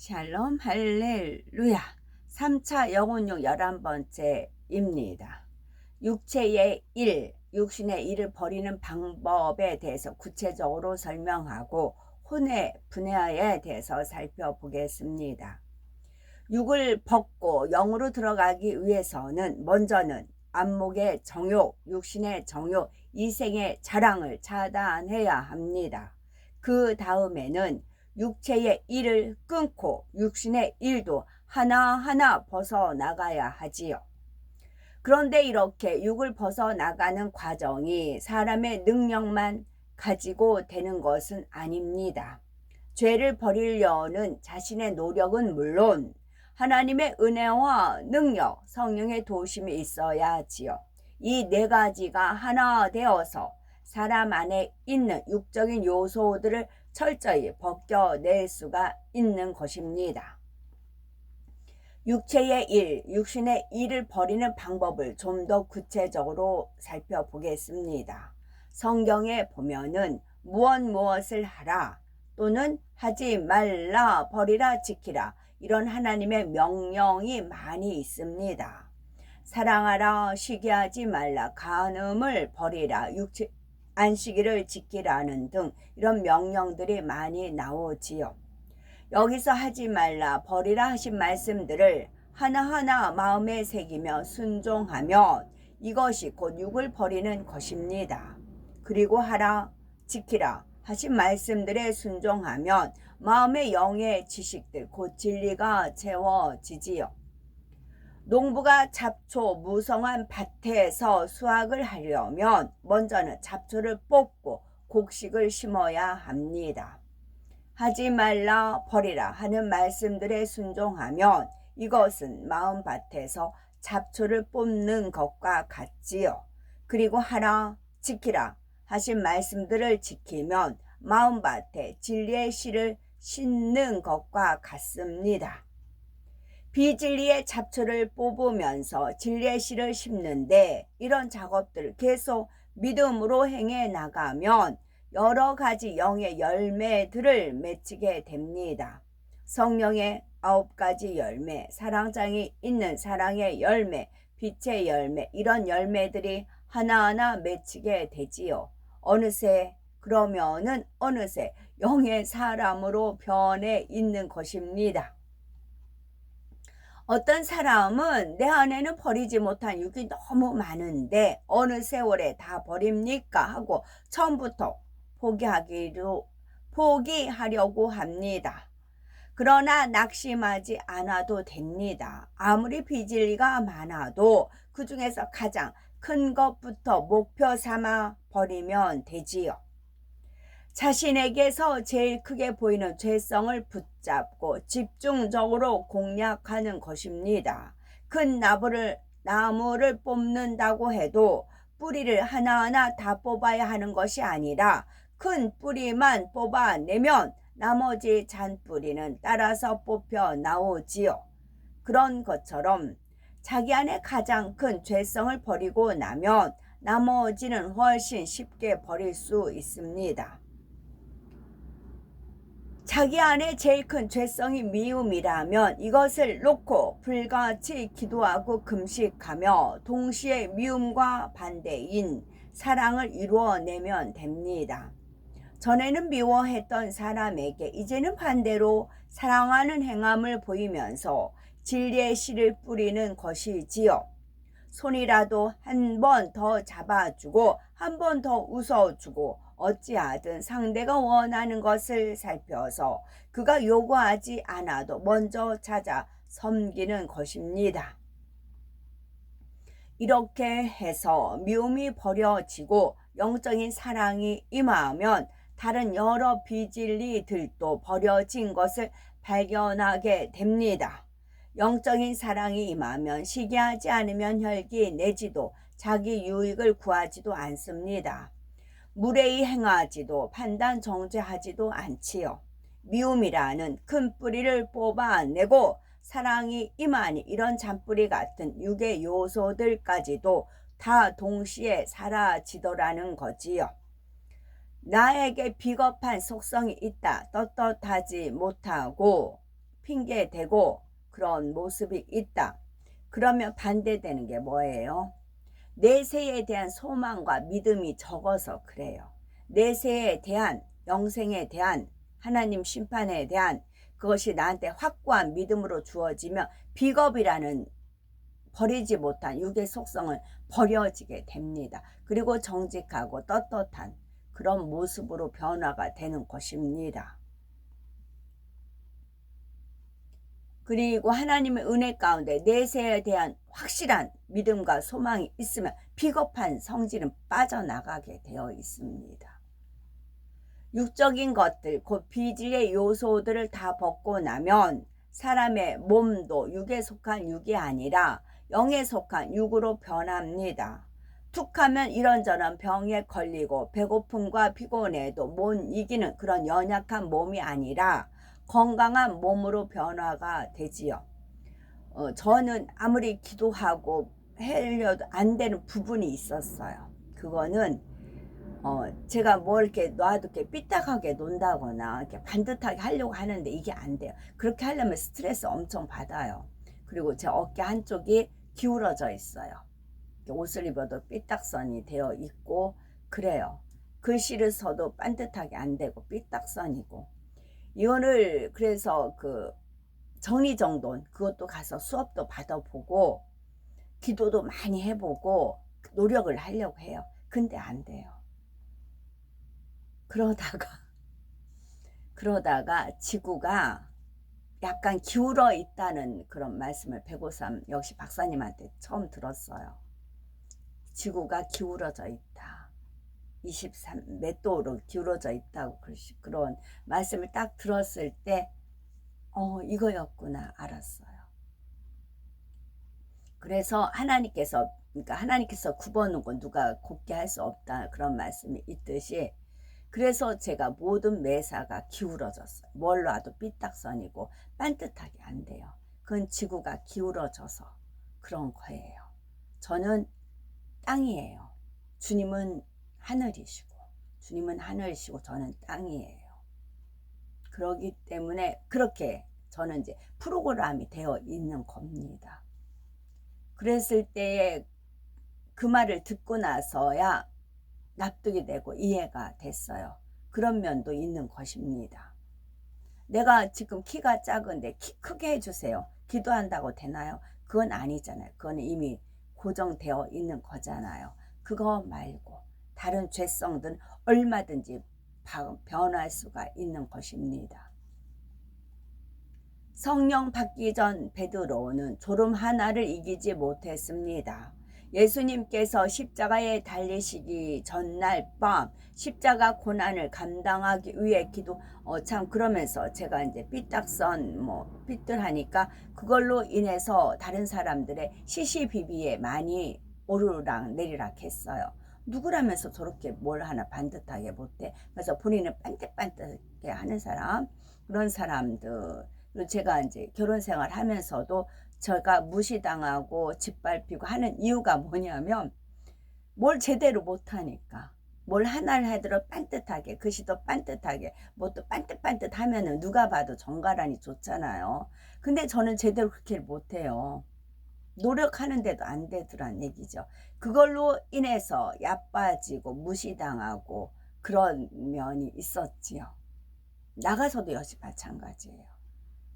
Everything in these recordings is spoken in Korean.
샬롬 할렐루야. 3차 영혼육 11번째입니다. 육체의 일, 육신의 일을 버리는 방법에 대해서 구체적으로 설명하고 혼의 분야에 대해서 살펴보겠습니다. 육을 벗고 영으로 들어가기 위해서는 먼저는 안목의 정욕, 육신의 정욕, 이생의 자랑을 차단해야 합니다. 그 다음에는 육체의 일을 끊고 육신의 일도 하나하나 벗어나가야 하지요. 그런데 이렇게 육을 벗어나가는 과정이 사람의 능력만 가지고 되는 것은 아닙니다. 죄를 버리려는 자신의 노력은 물론 하나님의 은혜와 능력, 성령의 도우심이 있어야 하지요. 이 네 가지가 하나 되어서 사람 안에 있는 육적인 요소들을 철저히 벗겨낼 수가 있는 것입니다. 육체의 일, 육신의 일을 버리는 방법을 좀 더 구체적으로 살펴보겠습니다. 성경에 보면은 무엇을 하라 또는 하지 말라, 버리라, 지키라 이런 하나님의 명령이 많이 있습니다. 사랑하라, 시기하지 말라, 간음을 버리라, 안식일을 지키라는 등 이런 명령들이 많이 나오지요. 여기서 하지 말라, 버리라 하신 말씀들을 하나하나 마음에 새기며 순종하면 이것이 곧 육을 버리는 것입니다. 그리고 하라, 지키라 하신 말씀들에 순종하면 마음의 영의 지식들, 곧 진리가 채워지지요. 농부가 잡초 무성한 밭에서 수확을 하려면 먼저는 잡초를 뽑고 곡식을 심어야 합니다. 하지 말라, 버리라 하는 말씀들에 순종하면 이것은 마음밭에서 잡초를 뽑는 것과 같지요. 그리고 하라, 지키라 하신 말씀들을 지키면 마음밭에 진리의 씨를 심는 것과 같습니다. 비진리의 잡초를 뽑으면서 진리의 씨를 심는데 이런 작업들을 계속 믿음으로 행해 나가면 여러 가지 영의 열매들을 맺히게 됩니다. 성령의 9가지 열매, 사랑장이 있는 사랑의 열매, 빛의 열매, 이런 열매들이 하나하나 맺히게 되지요. 어느새 영의 사람으로 변해 있는 것입니다. 어떤 사람은 내 안에는 버리지 못한 육이 너무 많은데 어느 세월에 다 버립니까 하고 처음부터 포기하려고 합니다. 그러나 낙심하지 않아도 됩니다. 아무리 비진리가 많아도 그 중에서 가장 큰 것부터 목표 삼아 버리면 되지요. 자신에게서 제일 크게 보이는 죄성을 붙잡고 집중적으로 공략하는 것입니다. 큰 나무를 뽑는다고 해도 뿌리를 하나하나 다 뽑아야 하는 것이 아니라 큰 뿌리만 뽑아내면 나머지 잔뿌리는 따라서 뽑혀 나오지요. 그런 것처럼 자기 안에 가장 큰 죄성을 버리고 나면 나머지는 훨씬 쉽게 버릴 수 있습니다. 자기 안에 제일 큰 죄성이 미움이라면 이것을 놓고 불같이 기도하고 금식하며 동시에 미움과 반대인 사랑을 이루어내면 됩니다. 전에는 미워했던 사람에게 이제는 반대로 사랑하는 행함을 보이면서 진리의 씨를 뿌리는 것이지요. 손이라도 한 번 더 잡아주고 한 번 더 웃어주고 어찌하든 상대가 원하는 것을 살펴서 그가 요구하지 않아도 먼저 찾아 섬기는 것입니다. 이렇게 해서 미움이 버려지고 영적인 사랑이 임하면 다른 여러 비진리들도 버려진 것을 발견하게 됩니다. 영적인 사랑이 임하면 시기하지 않으면 혈기 내지도 자기 유익을 구하지도 않습니다. 무례히 행하지도 판단 정죄하지도 않지요. 미움이라는 큰 뿌리를 뽑아내고 사랑이 임하니 이런 잔뿌리 같은 육의 요소들까지도 다 동시에 사라지더라는 거지요. 나에게 비겁한 속성이 있다, 떳떳하지 못하고 핑계대고 그런 모습이 있다. 그러면 반대되는 게 뭐예요? 내세에 대한 소망과 믿음이 적어서 그래요. 내세에 대한, 영생에 대한, 하나님 심판에 대한 그것이 나한테 확고한 믿음으로 주어지면 비겁이라는 버리지 못한 육의 속성은 버려지게 됩니다. 그리고 정직하고 떳떳한 그런 모습으로 변화가 되는 것입니다. 그리고 하나님의 은혜 가운데 내세에 대한 확실한 믿음과 소망이 있으면 비겁한 성질은 빠져나가게 되어 있습니다. 육적인 것들, 곧 비질의 요소들을 다 벗고 나면 사람의 몸도 육에 속한 육이 아니라 영에 속한 육으로 변합니다. 툭하면 이런저런 병에 걸리고 배고픔과 피곤에도 못 이기는 그런 연약한 몸이 아니라 건강한 몸으로 변화가 되지요. 저는 아무리 기도하고 하려도 안 되는 부분이 있었어요. 그거는 제가 뭘 이렇게 놔두게 삐딱하게 논다거나 이렇게 반듯하게 하려고 하는데 이게 안 돼요. 그렇게 하려면 스트레스 엄청 받아요. 그리고 제 어깨 한쪽이 기울어져 있어요. 옷을 입어도 삐딱선이 되어 있고 그래요. 글씨를 써도 반듯하게 안 되고 삐딱선이고, 이거를 그래서 그 정리정돈 그것도 가서 수업도 받아보고 기도도 많이 해보고 노력을 하려고 해요. 근데 안 돼요. 그러다가 지구가 약간 기울어 있다는 그런 말씀을 153 역시 박사님한테 처음 들었어요. 지구가 기울어져 있다. 23 몇 도로 기울어져 있다고 그런 말씀을 딱 들었을 때 이거였구나 알았어요. 그래서 하나님께서 굽어놓은 건 누가 곱게 할 수 없다 그런 말씀이 있듯이, 그래서 제가 모든 매사가 기울어졌어요. 뭘 놔도 삐딱선이고 반듯하게 안 돼요. 그건 지구가 기울어져서 그런 거예요. 저는 땅이에요. 주님은 하늘이시고 저는 땅이에요. 그렇기 때문에 그렇게 저는 이제 프로그램이 되어 있는 겁니다. 그랬을 때에 그 말을 듣고 나서야 납득이 되고 이해가 됐어요. 그런 면도 있는 것입니다. 내가 지금 키가 작은데 키 크게 해주세요. 기도한다고 되나요? 그건 아니잖아요. 그건 이미 고정되어 있는 거잖아요. 그거 말고 다른 죄성들은 얼마든지 변할 수가 있는 것입니다. 성령 받기 전 베드로는 졸음 하나를 이기지 못했습니다. 예수님께서 십자가에 달리시기 전날 밤 십자가 고난을 감당하기 위해 참 그러면서 제가 이제 삐딱선 삐뚤하니까 그걸로 인해서 다른 사람들의 시시비비에 많이 오르락 내리락 했어요. 누구라면서 저렇게 뭘 하나 반듯하게 못해. 그래서 본인은 반듯반듯하게 하는 사람, 그런 사람들. 제가 이제 결혼 생활 하면서도 제가 무시당하고 짓밟히고 하는 이유가 뭐냐면 뭘 제대로 못하니까. 뭘 하나를 하더라도 반듯하게, 글씨도 반듯하게, 뭣도 반듯반듯 하면은 누가 봐도 정갈하니 좋잖아요. 근데 저는 제대로 그렇게 못해요. 노력하는데도 안 되더란 얘기죠. 그걸로 인해서 얕빠지고 무시당하고 그런 면이 있었지요. 나가서도 역시 마찬가지예요.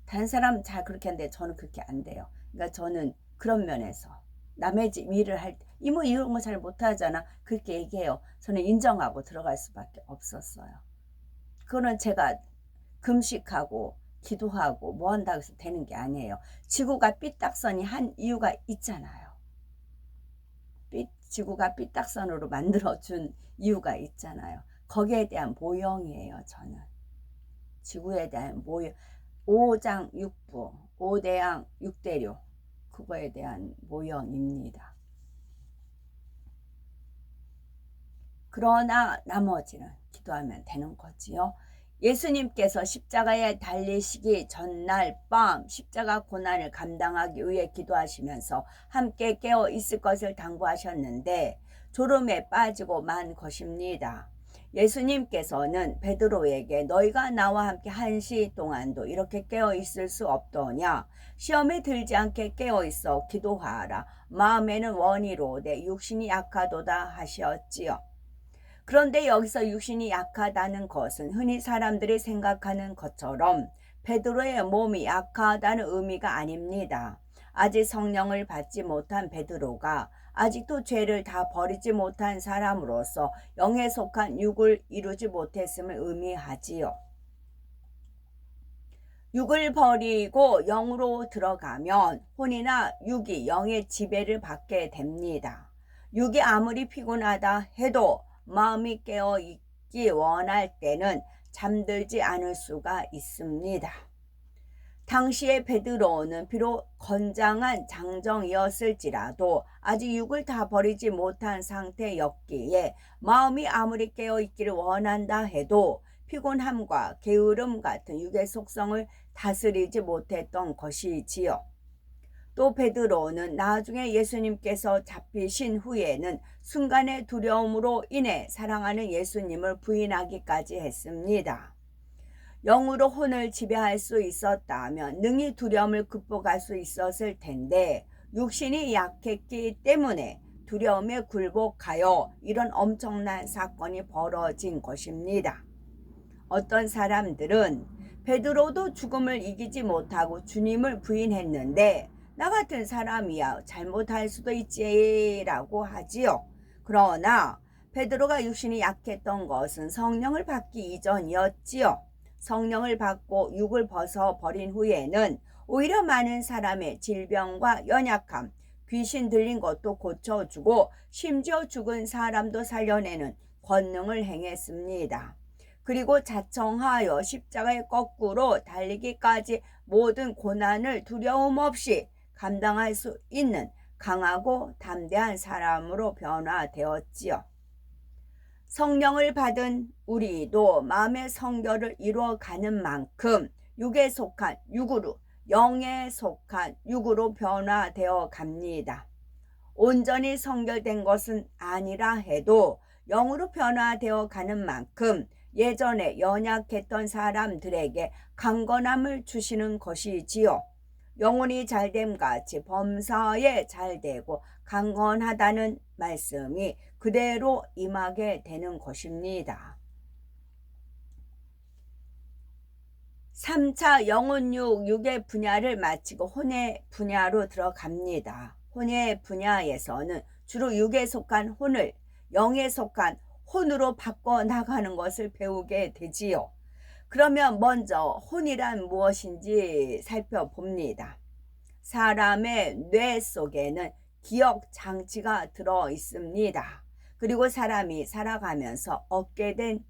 다른 사람 잘 그렇게 하는데 저는 그렇게 안 돼요. 그러니까 저는 그런 면에서 남의 집 일을 할 때 이모 이런 거 잘 못하잖아 그렇게 얘기해요. 저는 인정하고 들어갈 수밖에 없었어요. 그거는 제가 금식하고 기도하고 뭐 한다고 해서 되는 게 아니에요. 지구가 삐딱선이 한 이유가 있잖아요. 지구가 삐딱선으로 만들어준 이유가 있잖아요. 거기에 대한 모형이에요. 저는 지구에 대한 모형, 5장 6부 5대양 6대류 그거에 대한 모형입니다. 그러나 나머지는 기도하면 되는 거지요. 예수님께서 십자가에 달리시기 전날 밤 십자가 고난을 감당하기 위해 기도하시면서 함께 깨어 있을 것을 당부하셨는데 졸음에 빠지고 만 것입니다. 예수님께서는 베드로에게 너희가 나와 함께 1시 동안도 이렇게 깨어 있을 수 없더냐. 시험에 들지 않게 깨어 있어 기도하라. 마음에는 원이로되 육신이 약하도다 하셨지요. 그런데 여기서 육신이 약하다는 것은 흔히 사람들이 생각하는 것처럼 베드로의 몸이 약하다는 의미가 아닙니다. 아직 성령을 받지 못한 베드로가 아직도 죄를 다 버리지 못한 사람으로서 영에 속한 육을 이루지 못했음을 의미하지요. 육을 버리고 영으로 들어가면 혼이나 육이 영의 지배를 받게 됩니다. 육이 아무리 피곤하다 해도 마음이 깨어 있기 원할 때는 잠들지 않을 수가 있습니다. 당시의 베드로는 비록 건장한 장정이었을지라도 아직 육을 다 버리지 못한 상태였기에 마음이 아무리 깨어있기를 원한다 해도 피곤함과 게으름 같은 육의 속성을 다스리지 못했던 것이지요. 또 베드로는 나중에 예수님께서 잡히신 후에는 순간의 두려움으로 인해 사랑하는 예수님을 부인하기까지 했습니다. 영으로 혼을 지배할 수 있었다면 능히 두려움을 극복할 수 있었을 텐데 육신이 약했기 때문에 두려움에 굴복하여 이런 엄청난 사건이 벌어진 것입니다. 어떤 사람들은 베드로도 죽음을 이기지 못하고 주님을 부인했는데 나 같은 사람이야 잘못할 수도 있지라고 하지요. 그러나 베드로가 육신이 약했던 것은 성령을 받기 이전이었지요. 성령을 받고 육을 벗어버린 후에는 오히려 많은 사람의 질병과 연약함, 귀신 들린 것도 고쳐주고 심지어 죽은 사람도 살려내는 권능을 행했습니다. 그리고 자청하여 십자가에 거꾸로 달리기까지 모든 고난을 두려움 없이 감당할 수 있는 강하고 담대한 사람으로 변화되었지요. 성령을 받은 우리도 마음의 성결을 이루어가는 만큼 육에 속한 육으로, 영에 속한 육으로 변화되어 갑니다. 온전히 성결된 것은 아니라 해도 영으로 변화되어 가는 만큼 예전에 연약했던 사람들에게 강건함을 주시는 것이지요. 영혼이 잘됨 같이 범사에 잘되고 강건하다는 말씀이 그대로 임하게 되는 것입니다. 3차 영혼육, 육의 분야를 마치고 혼의 분야로 들어갑니다. 혼의 분야에서는 주로 육에 속한 혼을 영에 속한 혼으로 바꿔나가는 것을 배우게 되지요. 그러면 먼저 혼이란 무엇인지 살펴봅니다. 사람의 뇌 속에는 기억 장치가 들어 있습니다. 그리고 사람이 살아가면서 얻게 된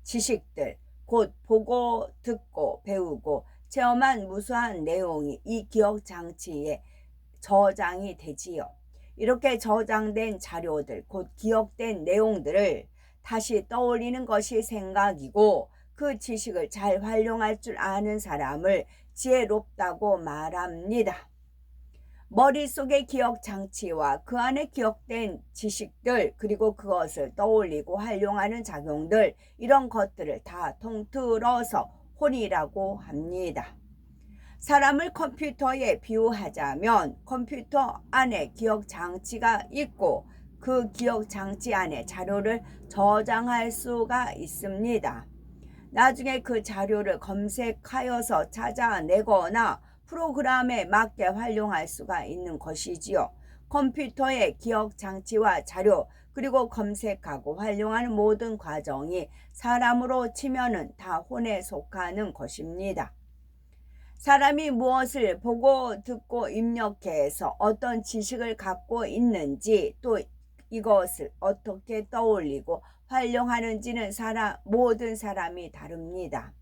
지식들, 곧 보고 듣고 배우고 체험한 무수한 내용이 이 기억 장치에 저장이 되지요. 이렇게 저장된 자료들, 곧 기억된 내용들을 다시 떠올리는 것이 생각이고 그 지식을 잘 활용할 줄 아는 사람을 지혜롭다고 말합니다. 머릿속의 기억 장치와 그 안에 기억된 지식들, 그리고 그것을 떠올리고 활용하는 작용들, 이런 것들을 다 통틀어서 혼이라고 합니다. 사람을 컴퓨터에 비유하자면 컴퓨터 안에 기억 장치가 있고 그 기억 장치 안에 자료를 저장할 수가 있습니다. 나중에 그 자료를 검색하여서 찾아내거나 프로그램에 맞게 활용할 수가 있는 것이지요. 컴퓨터의 기억 장치와 자료, 그리고 검색하고 활용하는 모든 과정이 사람으로 치면은 다 혼에 속하는 것입니다. 사람이 무엇을 보고 듣고 입력해서 어떤 지식을 갖고 있는지, 또 이것을 어떻게 떠올리고 활용하는지는 모든 사람이 다릅니다.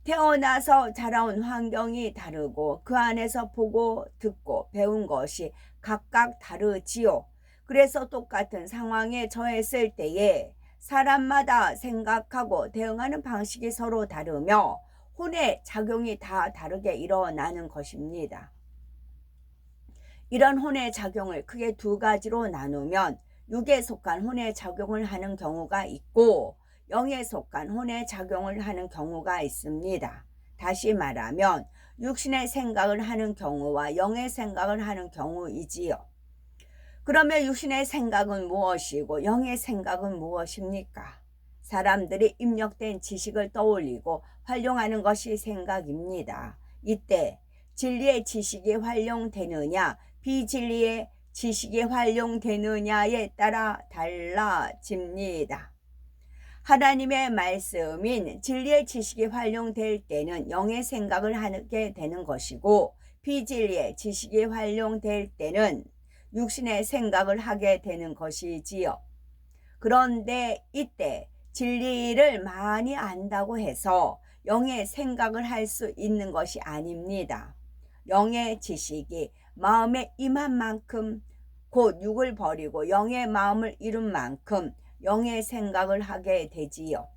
태어나서 자라온 환경이 다르고 그 안에서 보고 듣고 배운 것이 각각 다르지요. 그래서 똑같은 상황에 처했을 때에 사람마다 생각하고 대응하는 방식이 서로 다르며 혼의 작용이 다 다르게 일어나는 것입니다. 이런 혼의 작용을 크게 두 가지로 나누면 육에 속한 혼의 작용을 하는 경우가 있고 영에 속한 혼의 작용을 하는 경우가 있습니다. 다시 말하면 육신의 생각을 하는 경우와 영의 생각을 하는 경우이지요. 그러면 육신의 생각은 무엇이고 영의 생각은 무엇입니까? 사람들이 입력된 지식을 떠올리고 활용하는 것이 생각입니다. 이때 진리의 지식이 활용되느냐, 비진리의 지식이 활용되느냐에 따라 달라집니다. 하나님의 말씀인 진리의 지식이 활용될 때는 영의 생각을 하게 되는 것이고, 비진리의 지식이 활용될 때는 육신의 생각을 하게 되는 것이지요. 그런데 이때 진리를 많이 안다고 해서 영의 생각을 할 수 있는 것이 아닙니다. 영의 지식이 마음에 임한 만큼, 곧 육을 버리고 영의 마음을 이룬 만큼 영의 생각을 하게 되지요.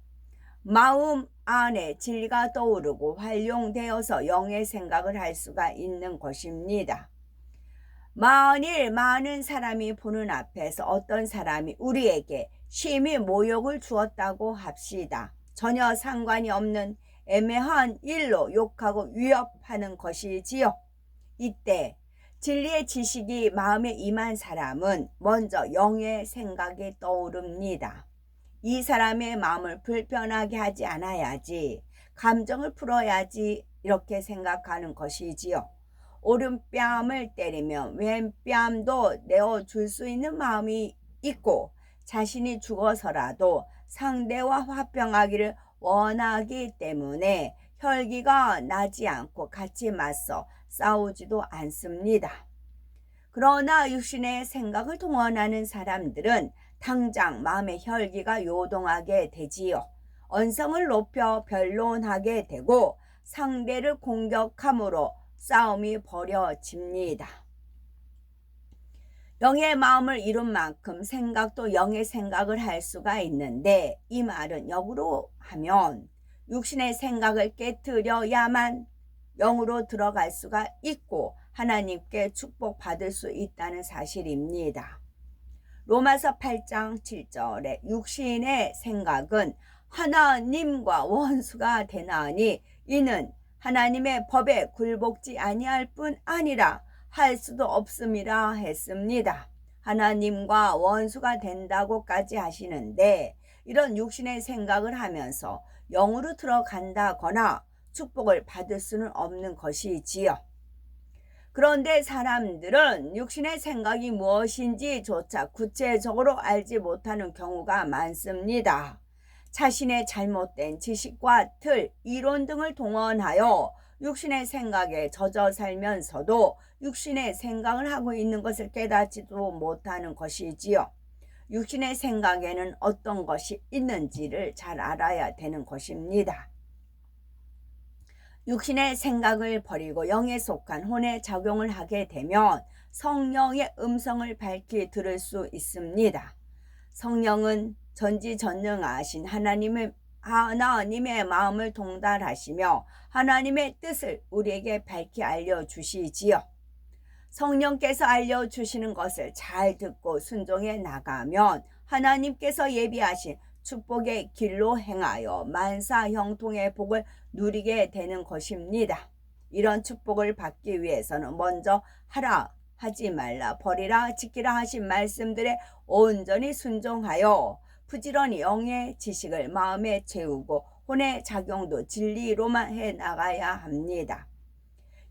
마음 안에 진리가 떠오르고 활용되어서 영의 생각을 할 수가 있는 것입니다. 만일 많은 사람이 보는 앞에서 어떤 사람이 우리에게 심히 모욕을 주었다고 합시다. 전혀 상관이 없는 애매한 일로 욕하고 위협하는 것이지요. 이때 진리의 지식이 마음에 임한 사람은 먼저 영의 생각이 떠오릅니다. 이 사람의 마음을 불편하게 하지 않아야지, 감정을 풀어야지, 이렇게 생각하는 것이지요. 오른뺨을 때리면 왼뺨도 내어줄 수 있는 마음이 있고, 자신이 죽어서라도 상대와 화평하기를 원하기 때문에 혈기가 나지 않고 같이 맞서 싸우지도 않습니다. 그러나 육신의 생각을 동원하는 사람들은 당장 마음의 혈기가 요동하게 되지요. 언성을 높여 변론하게 되고 상대를 공격함으로 싸움이 벌어집니다. 영의 마음을 이룬 만큼 생각도 영의 생각을 할 수가 있는데, 이 말은 역으로 하면 육신의 생각을 깨트려야만 영으로 들어갈 수가 있고 하나님께 축복받을 수 있다는 사실입니다. 로마서 8장 7절에 육신의 생각은 하나님과 원수가 되나니 이는 하나님의 법에 굴복지 아니할 뿐 아니라 할 수도 없음이라 했습니다. 하나님과 원수가 된다고까지 하시는데, 이런 육신의 생각을 하면서 영으로 들어간다거나 축복을 받을 수는 없는 것이지요. 그런데 사람들은 육신의 생각이 무엇인지조차 구체적으로 알지 못하는 경우가 많습니다. 자신의 잘못된 지식과 틀, 이론 등을 동원하여 육신의 생각에 젖어 살면서도 육신의 생각을 하고 있는 것을 깨닫지도 못하는 것이지요. 육신의 생각에는 어떤 것이 있는지를 잘 알아야 되는 것입니다. 육신의 생각을 버리고 영에 속한 혼의 작용을 하게 되면 성령의 음성을 밝히 들을 수 있습니다. 성령은 전지전능하신 하나님의 마음을 통달하시며 하나님의 뜻을 우리에게 밝히 알려주시지요. 성령께서 알려주시는 것을 잘 듣고 순종해 나가면 하나님께서 예비하신 축복의 길로 행하여 만사 형통의 복을 누리게 되는 것입니다. 이런 축복을 받기 위해서는 먼저 하라, 하지 말라, 버리라, 지키라 하신 말씀들에 온전히 순종하여 부지런히 영의 지식을 마음에 채우고 혼의 작용도 진리로만 해 나가야 합니다.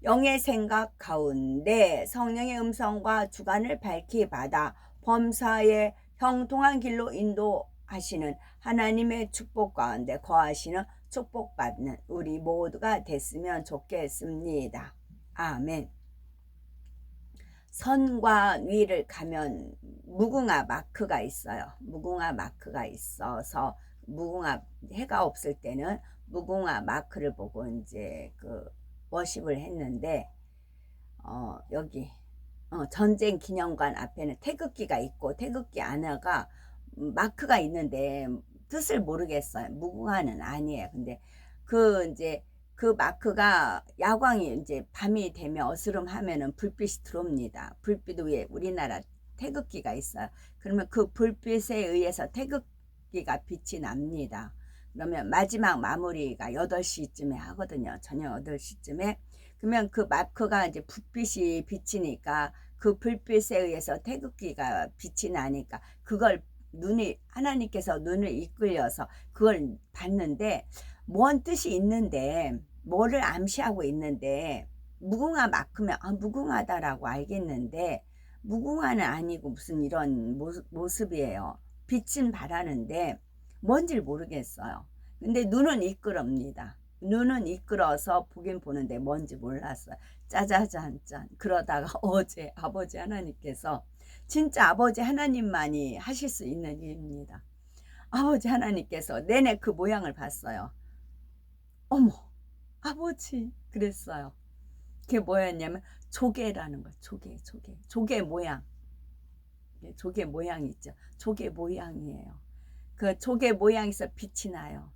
영의 생각 가운데 성령의 음성과 주관을 밝히 받아 범사에 형통한 길로 인도하시는 하나님의 축복 가운데 거하시는 축복받는 우리 모두가 됐으면 좋겠습니다. 아멘. 선과 위를 가면 무궁화 마크가 있어요. 무궁화 마크가 있어서 무궁화 해가 없을 때는 무궁화 마크를 보고 이제 워십을 했는데, 여기 전쟁 기념관 앞에는 태극기가 있고 태극기 안에가 마크가 있는데 뜻을 모르겠어요. 무궁화는 아니에요. 근데 이제 그 마크가 야광이 이제 밤이 되면 어스름하면은 불빛이 들어옵니다. 불빛 위에 우리나라 태극기가 있어요. 그러면 그 불빛에 의해서 태극기가 빛이 납니다. 그러면 마지막 마무리가 8시쯤에 하거든요. 저녁 8시쯤에. 그러면 그 마크가 이제 불빛이 비치니까 그 불빛에 의해서 태극기가 빛이 나니까 그걸 하나님께서 눈을 이끌려서 그걸 봤는데 뭔 뜻이 있는데 뭐를 암시하고 있는데 무궁화 마크면 무궁하다라고 알겠는데 무궁화는 아니고 무슨 이런 모습이에요. 빛은 바라는데 뭔지를 모르겠어요. 근데 눈은 이끌어옵니다. 눈은 이끌어서 보긴 보는데 뭔지 몰랐어요. 짜자잔짠. 그러다가 어제 아버지 하나님께서 진짜 아버지 하나님만이 하실 수 있는 일입니다. 아버지 하나님께서 내내 그 모양을 봤어요. 어머, 아버지 그랬어요. 그게 뭐였냐면 조개라는 거. 조개 모양. 조개 모양 있죠. 조개 모양이에요. 그 조개 모양에서 빛이 나요.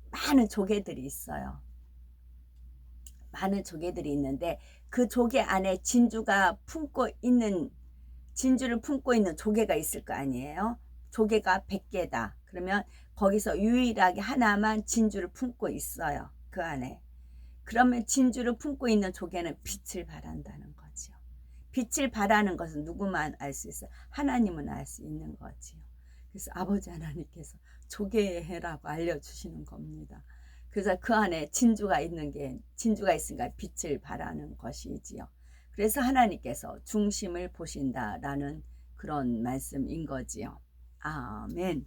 많은 조개들이 있어요. 많은 조개들이 있는데 그 조개 안에 진주를 품고 있는 조개가 있을 거 아니에요. 조개가 100개다. 그러면 거기서 유일하게 하나만 진주를 품고 있어요. 그 안에. 그러면 진주를 품고 있는 조개는 빛을 발한다는 거죠. 빛을 발하는 것은 누구만 알 수 있어요? 하나님은 알 수 있는 거지요. 그래서 아버지 하나님께서 조개라고 알려주시는 겁니다. 그래서 그 안에 진주가 있으니까 빛을 발하는 것이지요. 그래서 하나님께서 중심을 보신다라는 그런 말씀인 거지요. 아멘.